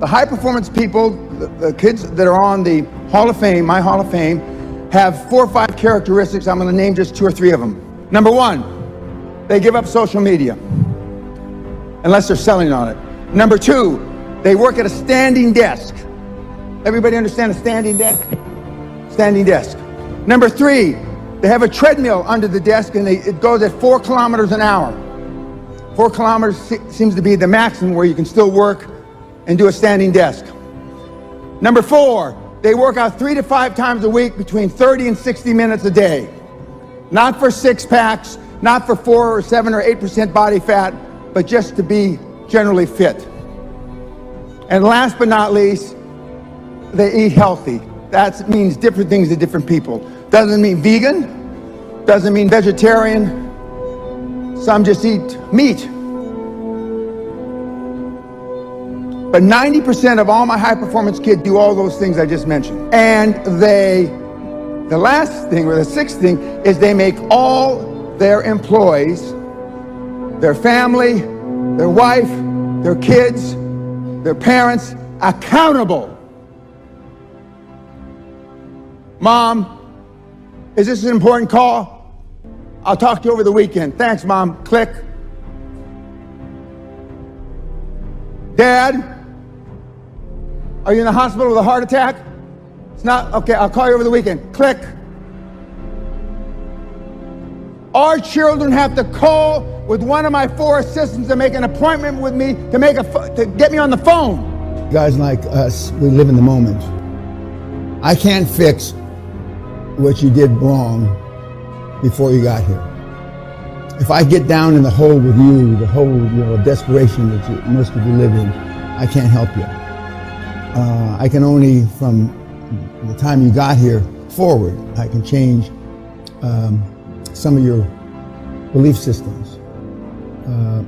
The high performance people, the kids that are on the Hall of Fame, my Hall of Fame, have 4 or 5 characteristics. I'm going to name just 2 or 3 of them. Number 1, they give up social media, unless they're selling on it. Number 2, they work at a standing desk. Everybody understand a standing desk? Standing desk. Number 3, they have a treadmill under the desk and it goes at 4 kilometers an hour. 4 kilometers seems to be the maximum where you can still work and do a standing desk. Number 4, they work out 3 to 5 times a week between 30 and 60 minutes a day. Not for 6 packs, not for 4 or 7 or 8% body fat, but just to be generally fit. And last but not least, they eat healthy. That means different things to different people. Doesn't mean vegan, doesn't mean vegetarian. Some just eat meat. But 90% of all my high performance kids do all those things I just mentioned. And the last thing, or the 6th thing, is they make all their employees, their family, their wife, their kids, their parents, accountable. Mom, is this an important call? I'll talk to you over the weekend. Thanks, Mom. Click. Dad, are you in the hospital with a heart attack? It's not, okay, I'll call you over the weekend. Click. Our children have to call with one of my 4 assistants to make an appointment with me to get me on the phone. Guys like us, we live in the moment. I can't fix what you did wrong before you got here. If I get down in the hole with you, the hole of desperation that most of you live in, I can't help you. I can only, from the time you got here forward, I can change some of your belief systems.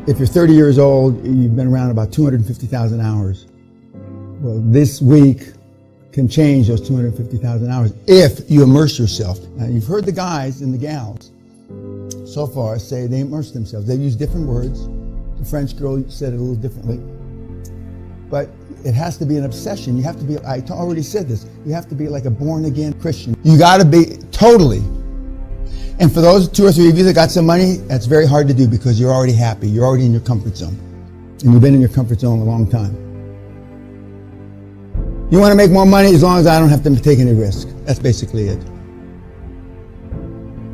If you're 30 years old, you've been around about 250,000 hours. Well, this week can change those 250,000 hours if you immerse yourself. Now, you've heard the guys and the gals so far say they immerse themselves. They use different words. The French girl said it a little differently. But it has to be an obsession. You have to be, I already said this, you have to be like a born-again Christian. You got to be totally. And for those 2 or 3 of you that got some money, that's very hard to do because you're already happy. You're already in your comfort zone. And you've been in your comfort zone a long time. You want to make more money as long as I don't have to take any risk. That's basically it.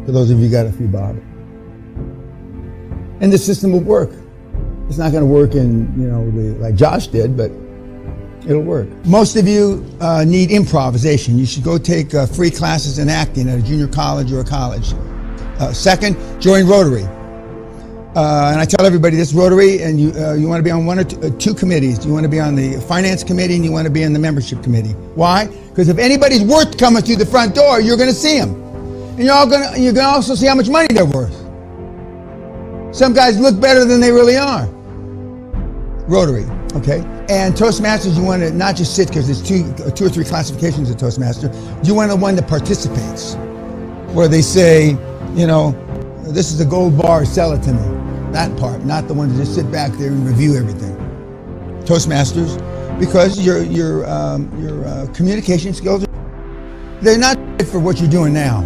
For those of you who got a few bob. And the system will work. It's not going to work in, like Josh did, but it'll work. Most of you need improvisation. You should go take free classes in acting at a junior college or a college. Second, join Rotary. And I tell everybody this, Rotary, and you want to be on 1 or 2 committees. You want to be on the finance committee and you want to be in the membership committee. Why? Because if anybody's worth coming through the front door, you're going to see them. And you're going to also see how much money they're worth. Some guys look better than they really are. Rotary, okay? And Toastmasters, you want to not just sit, because there's 2 or 3 classifications of Toastmaster. You want the one that participates, where they say, this is a gold bar, sell it to me. That part, not the one to just sit back there and review everything. Toastmasters, because your communication skills, they're not for what you're doing now.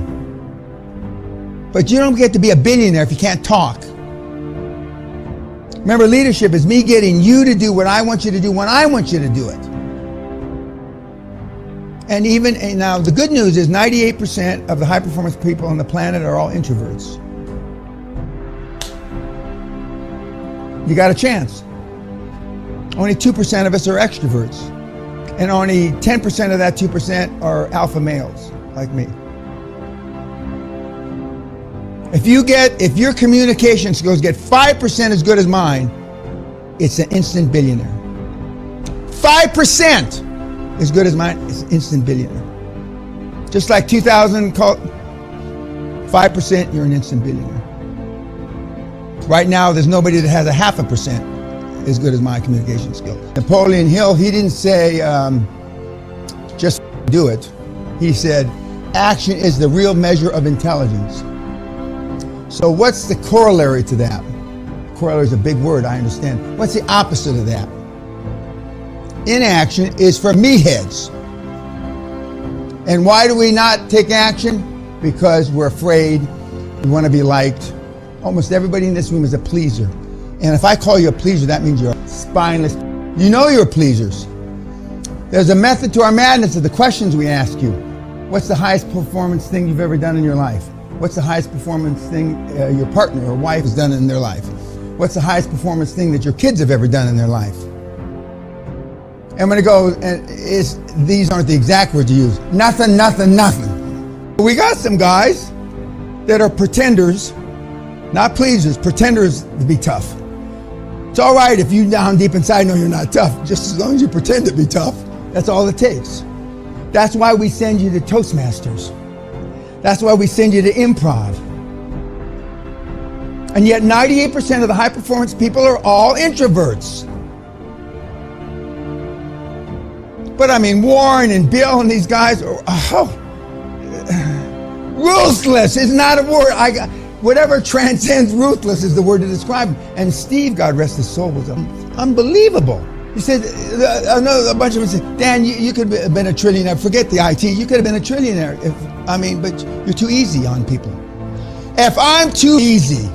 But you don't get to be a billionaire if you can't talk. Remember, leadership is me getting you to do what I want you to do when I want you to do it. And now the good news is 98% of the high performance people on the planet are all introverts. You got a chance. Only 2% of us are extroverts. And only 10% of that 2% are alpha males, like me. If your communication skills get 5% as good as mine, it's an instant billionaire. 5% as good as mine, it's an instant billionaire. Just like 2,000, 5%, you're an instant billionaire. Right now, there's nobody that has a 0.5% as good as my communication skills. Napoleon Hill, he didn't say, just do it. He said, action is the real measure of intelligence. So what's the corollary to that? Corollary is a big word, I understand. What's the opposite of that? Inaction is for meatheads. And why do we not take action? Because we're afraid. We want to be liked. Almost everybody in this room is a pleaser. And if I call you a pleaser, that means you're spineless. You know you're pleasers. There's a method to our madness of the questions we ask you. What's the highest performance thing you've ever done in your life? What's the highest performance thing your partner or wife has done in their life? What's the highest performance thing that your kids have ever done in their life? I'm going to go, and these aren't the exact words you use. Nothing, nothing, nothing. We got some guys that are pretenders, not pleasers, pretenders to be tough. It's all right if you down deep inside know you're not tough, just as long as you pretend to be tough. That's all it takes. That's why we send you to Toastmasters. That's why we send you to improv. And yet 98% of the high performance people are all introverts. But I mean, Warren and Bill and these guys are ruthless is not a word. Whatever transcends ruthless is the word to describe him. And Steve, God rest his soul, was unbelievable. He said, a bunch of them said, Dan, you could have been a trillionaire. Forget the IT. You could have been a trillionaire. But you're too easy on people. If I'm too easy,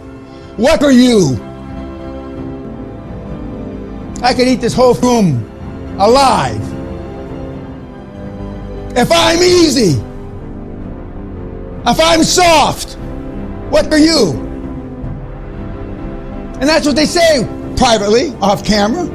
what are you? I could eat this whole room alive. If I'm easy, if I'm soft, what are you? And that's what they say privately, off camera.